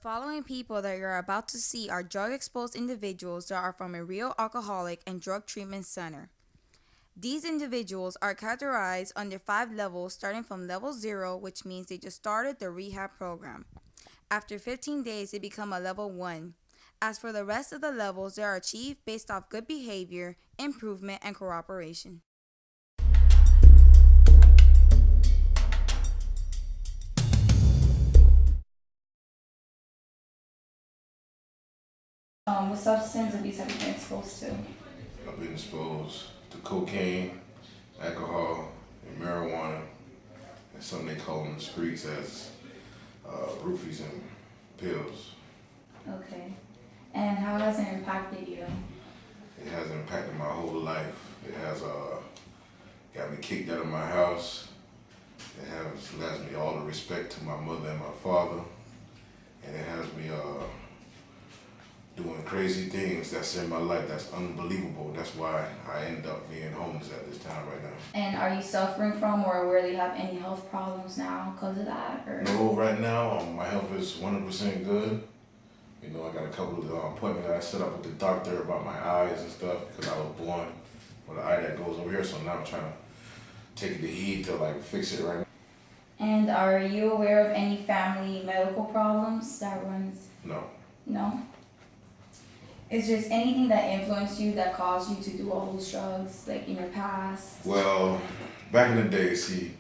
following people that you're about to see are drug-exposed individuals that are from a real alcoholic and drug treatment center. These individuals are categorized under 5 levels, starting from level 0, which means they just started the rehab program. After 15 days, they become a level 1. As for the rest of the levels, they are achieved based off good behavior, improvement, and cooperation. What substance abuse have you been exposed to? I've been exposed to cocaine, alcohol, and marijuana, and something they call in the streets as roofies and pills. Okay. And how has it impacted you? It has impacted my whole life. It has got me kicked out of my house. It has lost me all the respect to my mother and my father. And it has me doing crazy things that's in my life that's unbelievable. That's why I end up being homeless at this time right now. And are you suffering from or really have any health problems now because of that? Or? No, right now my health is 100% good. You know, I got a couple of appointments that I set up with the doctor about my eyes and stuff because I was born with an eye that goes over here. So now I'm trying to take the heat to like fix it right now. And are you aware of any family medical problems that runs? No. No? Is there anything that influenced you that caused you to do all those drugs, like in your past? Well, back in the day, see,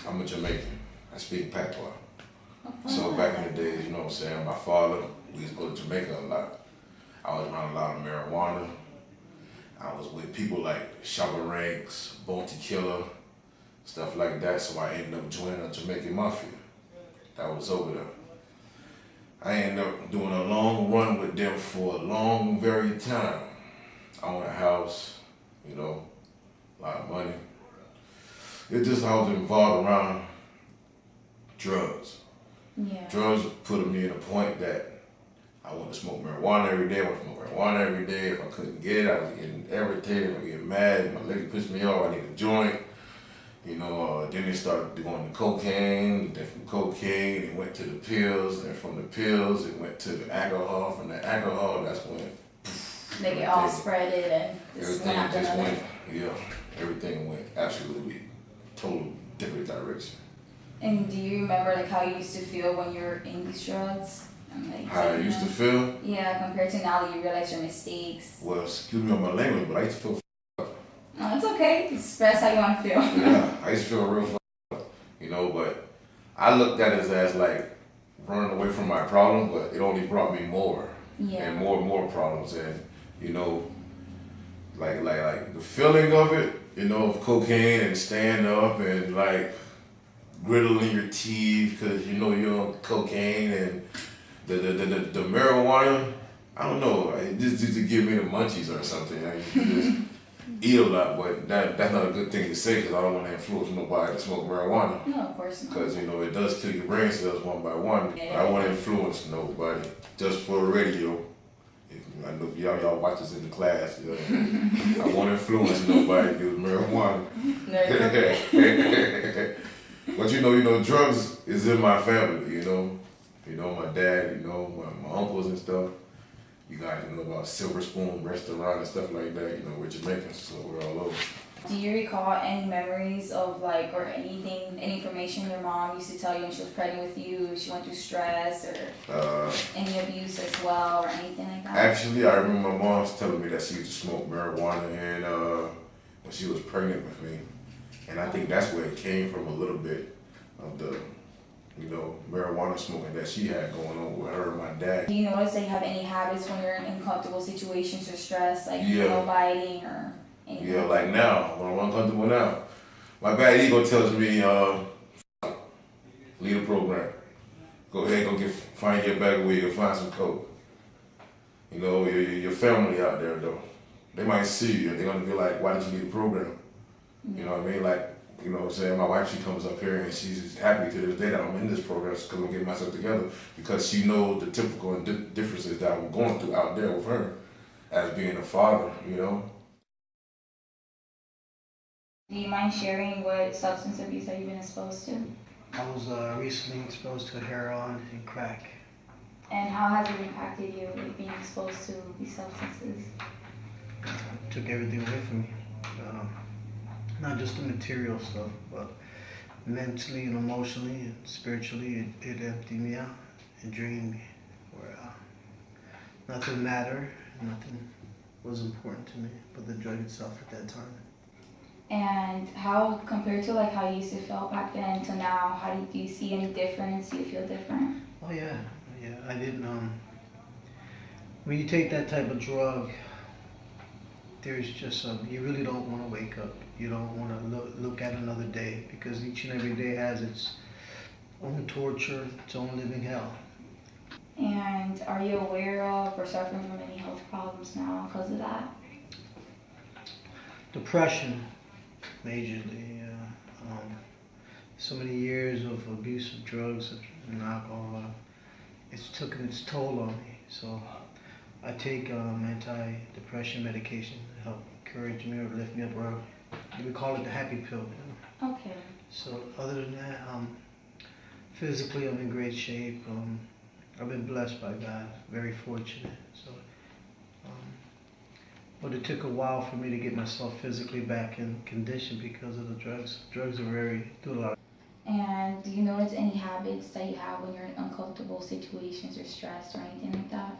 I'm a Jamaican. I speak patois. So back in the days, you know what I'm saying, my father, we used to go to Jamaica a lot. I was around a lot of marijuana. I was with people like Shabba Ranks, Bounty Killer, stuff like that. So I ended up joining the Jamaican Mafia. That was over there. I ended up doing a long run with them for a long, very time. I owned a house, you know, a lot of money. It just, I was involved around drugs. Yeah. Drugs put me in a point that I wanted to smoke marijuana every day. I wanted to smoke marijuana every day. If I couldn't get it, I was getting irritated. I was getting mad. My lady pissed me off. I need a joint. You know, then they started going to cocaine. Then from cocaine, it went to the pills. Then from the pills, it went to the alcohol. From the alcohol, that's when They get all spread it and everything just went. Yeah, everything went absolutely total different direction. And do you remember like how you used to feel when you were in these drugs? And, like, How I used to feel? Yeah, compared to now that you realize your mistakes. Well, excuse me on my language, but I used to feel. No, it's okay. Express how you want to feel. Yeah, I used to feel real up, you know, but I looked at it as like running away from my problem, but it only brought me more and more problems. And, you know, like the feeling of it, you know, of cocaine and stand up and like grittling your teeth because, you know, you're on cocaine and the marijuana, I don't know, it just to give me the munchies or something. I used to just eat a lot, but that's not a good thing to say because I don't want to influence nobody to smoke marijuana. No, of course not. Because, you know, it does kill your brain cells one by one. Yeah. I don't want to influence nobody. Just for the radio. I know if y'all watch this in the class, you know, I won't influence nobody to use marijuana. But you know, drugs is in my family, you know. You know, my dad, you know, my uncles and stuff. You guys know about Silver Spoon Restaurant and stuff like that. You know, we're Jamaicans, so we're all over. Do you recall any memories of like, or anything, any information your mom used to tell you when she was pregnant with you, if she went through stress or any abuse as well or anything like that? Actually, I remember my mom telling me that she used to smoke marijuana and when she was pregnant with me. And I think that's where it came from a little bit of the, you know, marijuana smoking that she had going on with her and my dad. Do you notice that you have any habits when you're in uncomfortable situations or stress, like nail biting or anything? Yeah, like now, when I'm uncomfortable now, my bad ego tells me, leave the program. Go ahead, find your bag of weed, go find some coke. You know, your family out there though, they might see you and they're gonna be like, why did you leave the program? You know what I mean? Like, you know what I'm saying? My wife, she comes up here and she's happy to this day that I'm in this program because I'm getting myself together because she knows the typical and differences that I'm going through out there with her as being a father, you know? Do you mind sharing what substance abuse have you been exposed to? I was recently exposed to heroin and crack. And how has it impacted you, like being exposed to these substances? Took everything away from me. Um, Not just the material stuff, but mentally and emotionally and spiritually, it emptied me out. It drained me. Where nothing mattered, nothing was important to me but the drug itself at that time. And how, compared to like how you used to feel back then to now, how do you see any difference? Do you feel different? Oh yeah, yeah. I didn't. When you take that type of drug, there's just you really don't want to wake up. You don't want to look at another day because each and every day has its own torture, its own living hell. And are you aware of or suffering from any health problems now because of that? Depression, majorly. So many years of abuse of drugs and alcohol, it's taken its toll on me. So I take anti-depression medication to help encourage me or lift me up, or we call it the happy pill. Okay. So other than that, physically I'm in great shape. I've been blessed by God, very fortunate. So, but it took a while for me to get myself physically back in condition because of the drugs. Drugs are do a lot. And do you notice any habits that you have when you're in uncomfortable situations or stressed or anything like that?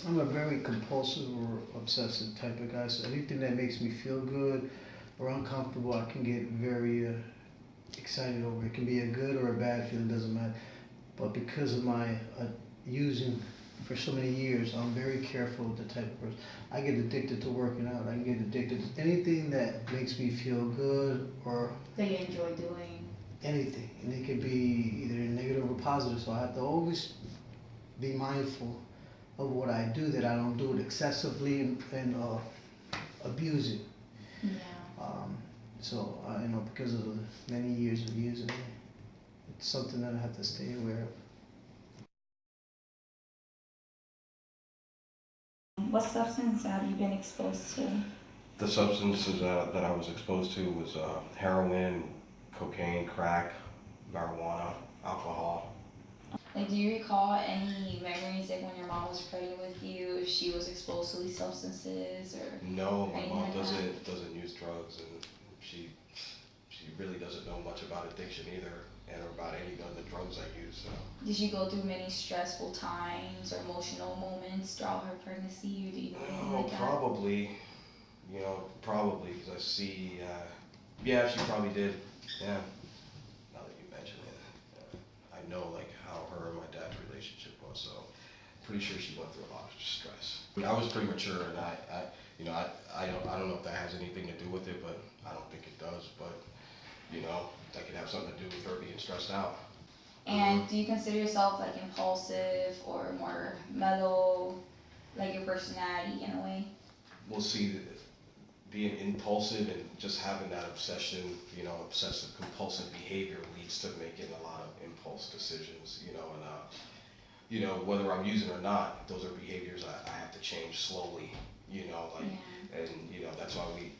I'm a very compulsive or obsessive type of guy, so anything that makes me feel good or uncomfortable, I can get very excited over. It can be a good or a bad feeling, doesn't matter. But because of my using for so many years, I'm very careful with the type of person. I get addicted to working out. I can get addicted to anything that makes me feel good or That you enjoy doing? Anything. And it could be either negative or positive, so I have to always be mindful of what I do, that I don't do it excessively and abuse it. Yeah. So, because of the many years of using it, it's something that I have to stay aware of. What substance have you been exposed to? The substances that I was exposed to was heroin, cocaine, crack, marijuana, alcohol. Like, do you recall any memories like when your mom was pregnant with you, if she was exposed to these substances or? No, my anything mom like that? doesn't use drugs, and she really doesn't know much about addiction either, and about any of the drugs I use. So. Did she go through many stressful times or emotional moments throughout her pregnancy, or do you know anything like that? Probably, probably because I see. Yeah, she probably did. Yeah. Now that you mention it, I know like how her and my dad's relationship was, so pretty sure she went through a lot of stress. I was premature, and I don't know if that has anything to do with it, but I don't think it does. But that could have something to do with her being stressed out. And do you consider yourself like impulsive or more mellow, like your personality in a way? We'll see. Being impulsive and just having that obsessive compulsive behavior leads to making a lot of impulse decisions, and whether I'm using or not, those are behaviors I have to change slowly, and that's why we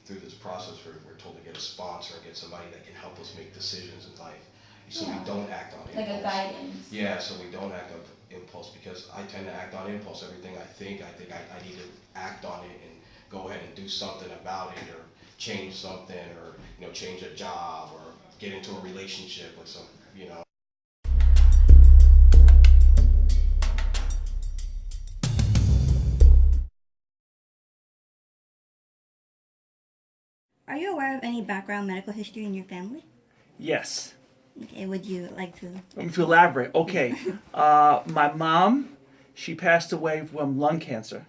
through this process we're told to get a sponsor, get somebody that can help us make decisions in life, so we don't act on impulse. Like a guidance. Yeah, so we don't act on impulse, because I tend to act on impulse. Everything I think I need to act on it and go ahead and do something about it, or change something, or change a job, or get into a relationship with some. Are you aware of any background medical history in your family? Yes. Okay, would you like to? To elaborate, okay. My mom, she passed away from lung cancer.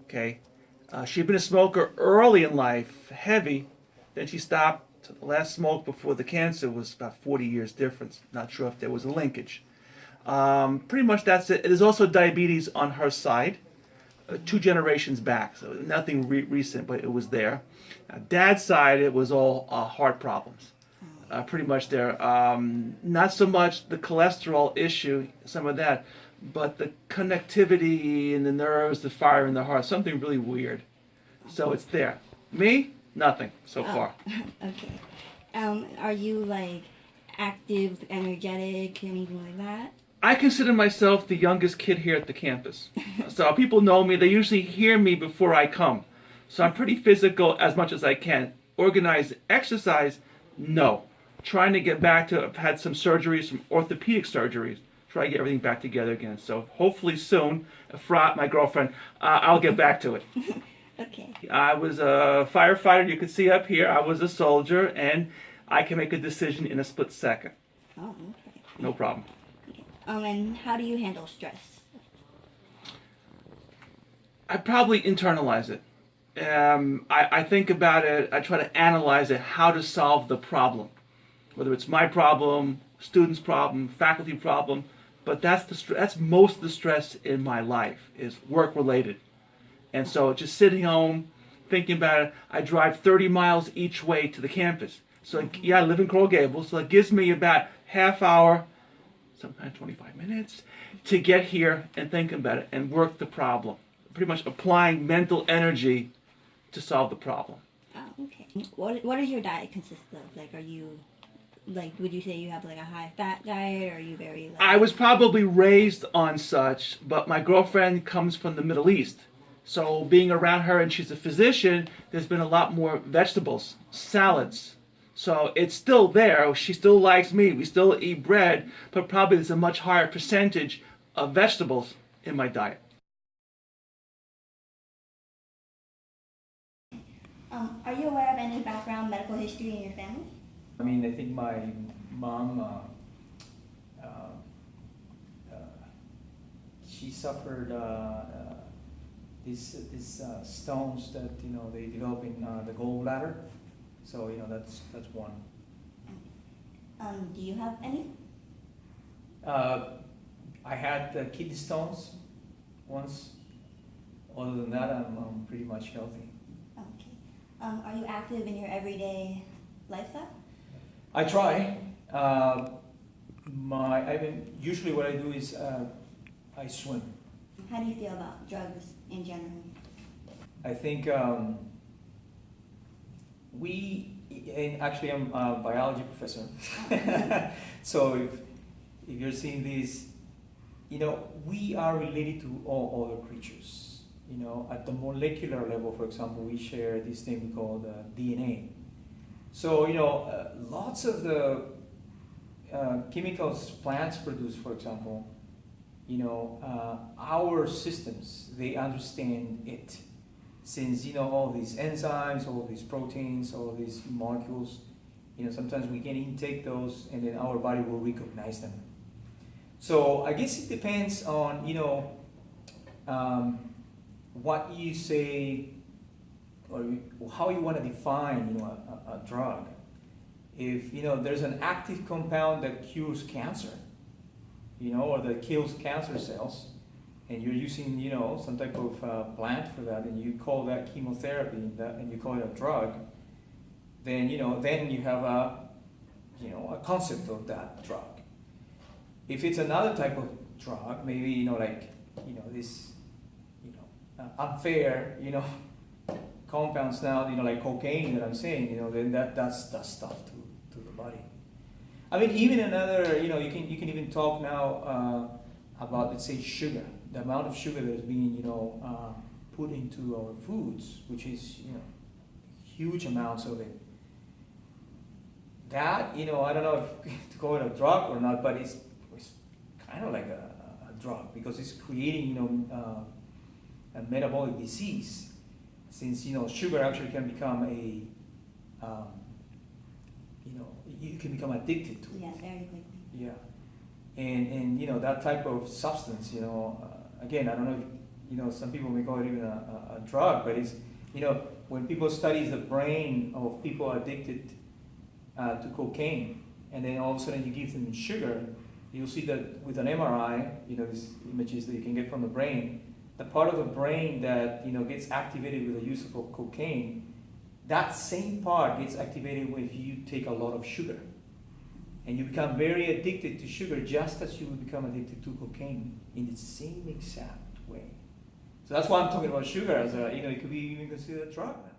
Okay. She'd been a smoker early in life, heavy. Then she stopped. The last smoke before the cancer was about 40 years difference. Not sure if there was a linkage. Pretty much that's it. There's also diabetes on her side, 2 generations back. So nothing recent, but it was there. Dad's side, it was all heart problems. Pretty much there. Not so much the cholesterol issue, some of that, but the connectivity in the nerves, the fire in the heart, something really weird. So it's there. Me, nothing so far. Okay. Are you like active, energetic, anything like that? I consider myself the youngest kid here at the campus. So people know me. They usually hear me before I come. So I'm pretty physical as much as I can. Organized exercise, no. Trying to get back to, I've had some surgeries, some orthopedic surgeries. Try to get everything back together again. So hopefully soon, Efrat, my girlfriend, I'll get back to it. Okay. I was a firefighter, you can see up here. I was a soldier, and I can make a decision in a split second. Oh, okay. No problem. Okay. And how do you handle stress? I probably internalize it. I think about it, I try to analyze it, how to solve the problem. Whether it's my problem, student's problem, faculty problem, but that's most of the stress in my life is work related. And so just sitting home, thinking about it, I drive 30 miles each way to the campus. So yeah, I live in Coral Gables, so it gives me about half hour, sometimes 25 minutes, to get here and think about it and work the problem. Pretty much applying mental energy to solve the problem. Oh, okay. What does your diet consist of? Like, are you, like, would you say you have like a high fat diet, or are you very like... I was probably raised on such, but my girlfriend comes from the Middle East. So being around her, and she's a physician, there's been a lot more vegetables, salads. So it's still there. She still likes meat. We still eat bread, but probably there's a much higher percentage of vegetables in my diet. Are you aware of any background medical history in your family? I mean, I think my mom, she suffered these stones that they develop in the gallbladder. So that's one. Do you have any? I had kidney stones once. Other than that, I'm pretty much healthy. Okay. Are you active in your everyday lifestyle? I try. Usually what I do is I swim. How do you feel about drugs in general? I think and actually I'm a biology professor. So if you're seeing this, we are related to all other creatures. At the molecular level, for example, we share this thing called DNA. So, lots of the chemicals plants produce, for example, our systems, they understand it. Since, all these enzymes, all these proteins, all these molecules, sometimes we can intake those and then our body will recognize them. So I guess it depends on, what you say or how you want to define, a drug. If, there's an active compound that cures cancer, or that kills cancer cells, and you're using, some type of plant for that, and you call that chemotherapy, and you call it a drug, then, then you have a concept of that drug. If it's another type of drug, maybe, this, unfair, compounds now, like cocaine that I'm saying, then that's stuff to the body. I mean, even another, you can even talk now about, let's say, sugar. The amount of sugar that is being, put into our foods, which is, huge amounts of it. That, I don't know if to call it a drug or not, but it's kind of like a drug because it's creating, a metabolic disease. Since sugar actually can become a, you can become addicted to it. Yes, very quickly. Yeah, and that type of substance, again, I don't know if, some people may call it even a drug, but it's, when people study the brain of people addicted to cocaine, and then all of a sudden you give them sugar, you'll see that with an MRI, these images that you can get from the brain, the part of the brain that gets activated with the use of cocaine, that same part gets activated if you take a lot of sugar. And you become very addicted to sugar just as you would become addicted to cocaine in the same exact way. So that's why I'm talking about sugar as it could be even considered a drug now.